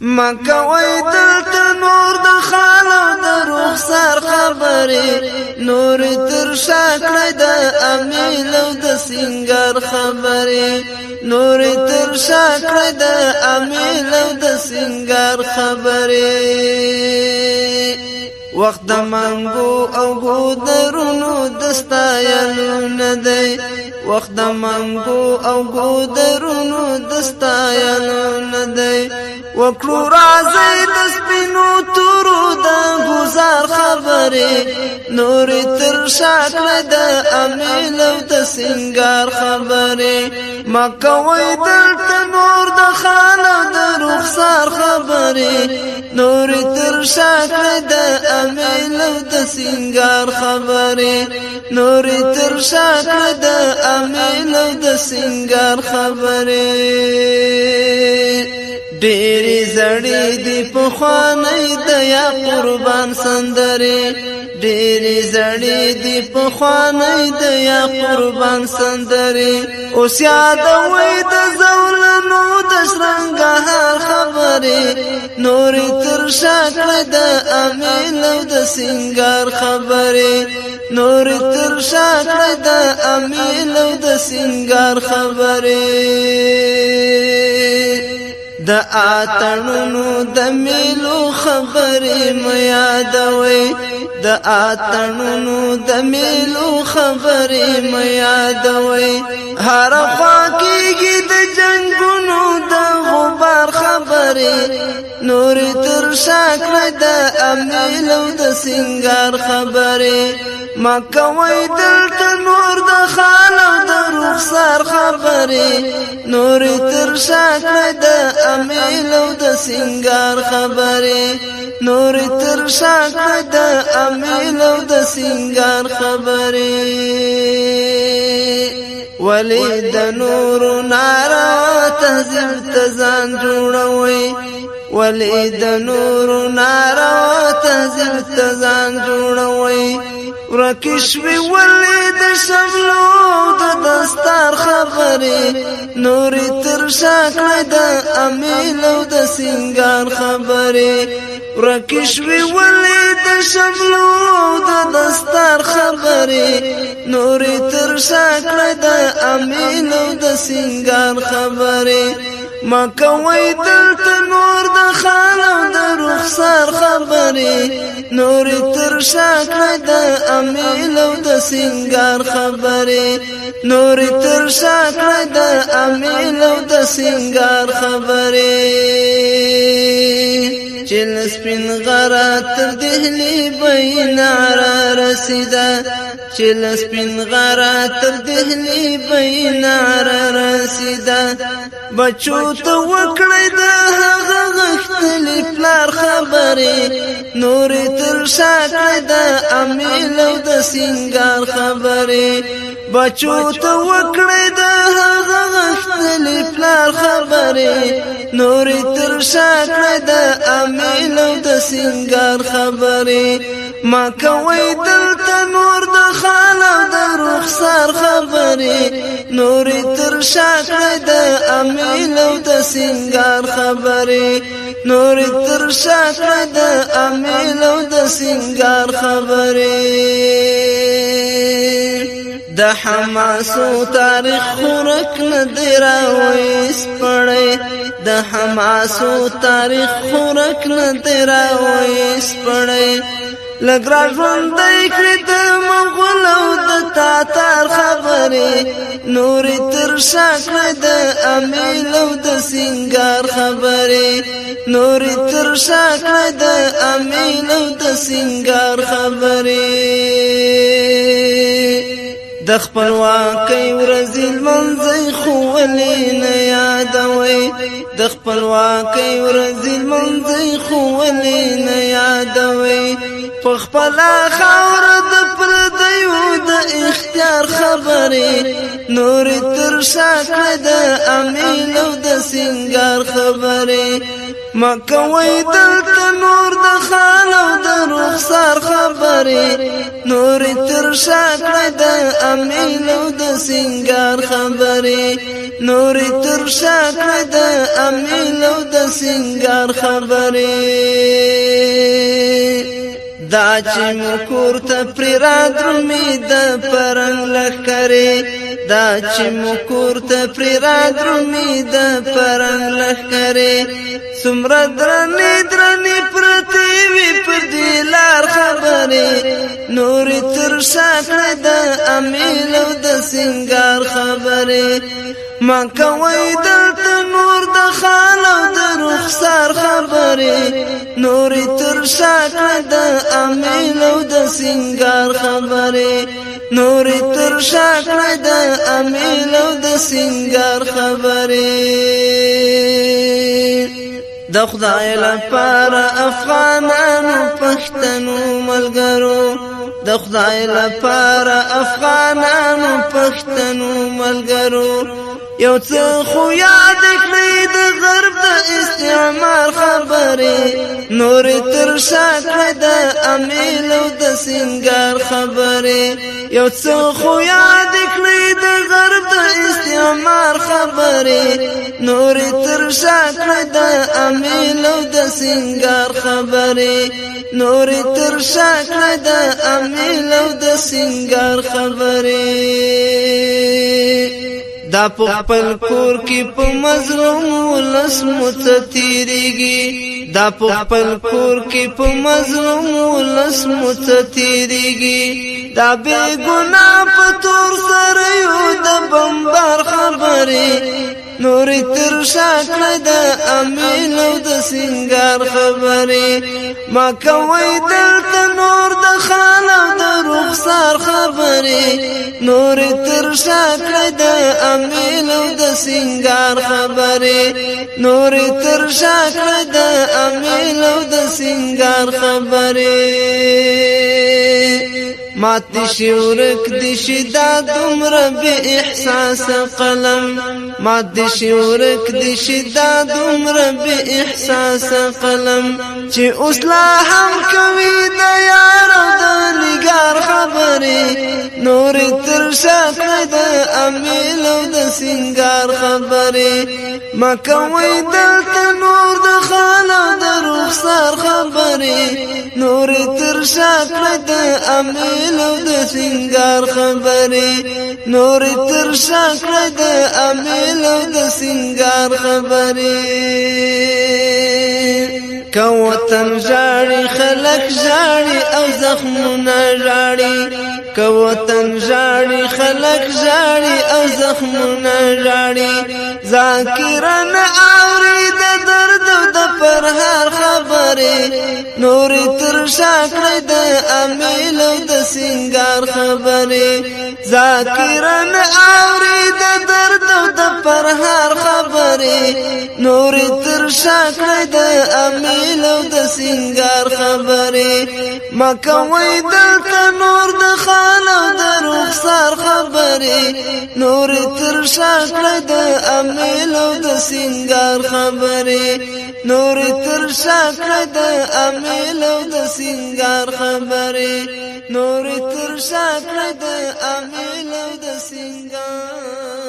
مکوی دلته نور د خال او د رخسار خبرې نور تر شا کړی د امیل او د سینګار خبرې نور تر شا کړی د امیل او د سینګار خبرې وخت د منګو او ګودرونو دستایلو نه دی وخت د منګو او ګودرونو دستایلو نه دی وکړو راځي د سپینو تورو د گزار خبرې نور تر شا کړی د امیل او د سینګار خبرې مکوی دلته نور د خال او د رخسار خبرې نور تر شا کړی د امیل او د سینګار خبرې نور تر شا کړی د امیل او د سینګار خبرې ډېرې زړې دي پخوانۍ د یا قربان سندرې ډېرې زړې دي پخوانۍ د یا قربان سندرې اوس یادوي د زولنو د شرنګهار خبرې نورې تر شا کړی د امیل او د سینګار خبرې نورې تر شا کړی د امیل او د سینګار خبرې د آتڼونو د میلو خبرې مې یادوي د آتڼونو د میلو خبرې مې یادوي هر خوا کېږي د جنګونو د غبار خبرې نور تر شا کړی د امیل او د سینګار خبرې مکوی دلته نور د خال او د رخسار خبرې نور تر شا کړی د امیل او د سینګار خبرې نور تر شا کړی د امیل او د سینګار خبرې ولی د نور ناروا تهذیب تزان جوړوي ولی د نور ناروا تهذیب تزان جوړوي ورکشوي ولی د شملو د دستار خبرې نور تر شا کړی د امیل او د سینګار خبرې ورکشوي ولی د شملو د دستار خبرې نور تر شا کړی د امیل او د سینګار خبرې مکوی دلته نور د خال او د رخسار خبرې نور تر شا کړی د امیل او د سینګار خبرې نور تر شا کړی د امیل او د سینګار خبرې چل سپین غرا تر دهلی بینارا رسیدا چل سپین غرا تر دهلی بینارا رسیدا بچو ته وکړی د هغه غختلی پلار خبرې نور تر شا کړی د امیل او د سینګار خبرې بچو ته وکړی د هغه غختلی پلار خبرې نور تر شا کړی د امیل او د سینګار خبرې مکوی دلته نور د خال او د رخسار خبرې نور تر شا کړی د امیل او د سینګار خبرې نور تر شا کړی د امیل او د سینګار خبرې د حماسو تاریخ خورک نه دی راویس پړی د حماسو تاریخ خورک نه دی راویس پړی لګرا ژوندی کړی د مغول او د تاتار خبرې نور تر شا کړی د امیل او د سینګار خبرې نور تر شا کړی د امیل او د سینګار خبرې د خپلواکۍ ورځې لمانځئ خو ولې نه یادوئ د خپلواکۍ ورځې لمانځئ خو ولې نه یادوئ په خپله خاوره د پردیو د اختیار خبرې نور تر شا کړی د امیل او د سینګار خبرې مکوی دلته نور د خال او د رخسار خبرې نور تر شا کړی د امیل او د سینګار خبرې نور تر شاکړه د امیل او د سنگار خبرې دا چې مکور ته پر را درومي د پرنګ لخرې دا چې مکور ته پر را درومي د پرنګ لخرې څومره درنې پرتې وي پر دې لار خبرې نور تر شاکړه د امیل او د سنگار خبرې ما کوي دلته نور د خال او د رخسار خبرې نور تر شاکړه د امیل او د سنگار خبرې نور تر شاکړه د امیل او د سنگار خبرې د خدای لپاره افغانانو پښتنو ملګرو د خدای لپاره افغانانو پښتنو ملګرو یو څه خو یاد کړئ د غرب د استعمار خبرې نور تر شاکړه د امیل او د سنگار خبرې یو څه خو یاد کړئ د غرب د استعمار خبرې نور تر شاکړه د امیل او د سنگار خبرې نور تر شاکړه د امیل او د سنگار خبرې دا په خپل کور کې په مظلوم ولس متتیریږي دا په خپل کور کې په مظلوم ولس متتیریږي دا بے ګناه په تور سره یو د بمبار خبرې نور تر شاکړه د امیل او د سنگار خبرې ما کوي دلته نور د خال او د رخسار خبرې نور تر شاکړه د امیل او د سنگار خبرې نور تر شاکړه د امیل او د سنگار خبرې مات شورک دشي دا دومره بے احساس قلم مات شورک دشي دا دومره بے احساس قلم چې اوس لا هم کوي د یار او د نگار خبرې نور تر شاکړه د امیل او د سنگار خبرې ما کوي دلته نور د خال او د رخسار خبرې نور تر شاکړه د امیل او د سنگار خبرې نور تر شاکړه د امیل او د سنگار خبرې که وطن ژاړي خلک ژاړي او زخمونه ژاړي که وطن ژاړي خلک ژاړي او زخمونه ژاړي ذاکران اوري د درد او د پرهار خبرې نور تر شاکړه د امیل او د سنگار خبرې ذاکران اوري د درد او د پرهار خبرې نور تر شاکړه د امیل او د سنگار خبرې ما کوي دلته نور د خال او د رخسار خبرې نور تر شاکړه د امیل او د سنگار خبرې نور تر شاکړه د امیل او د سنگار خبرې نور تر شاکړه د امیل او د سنگار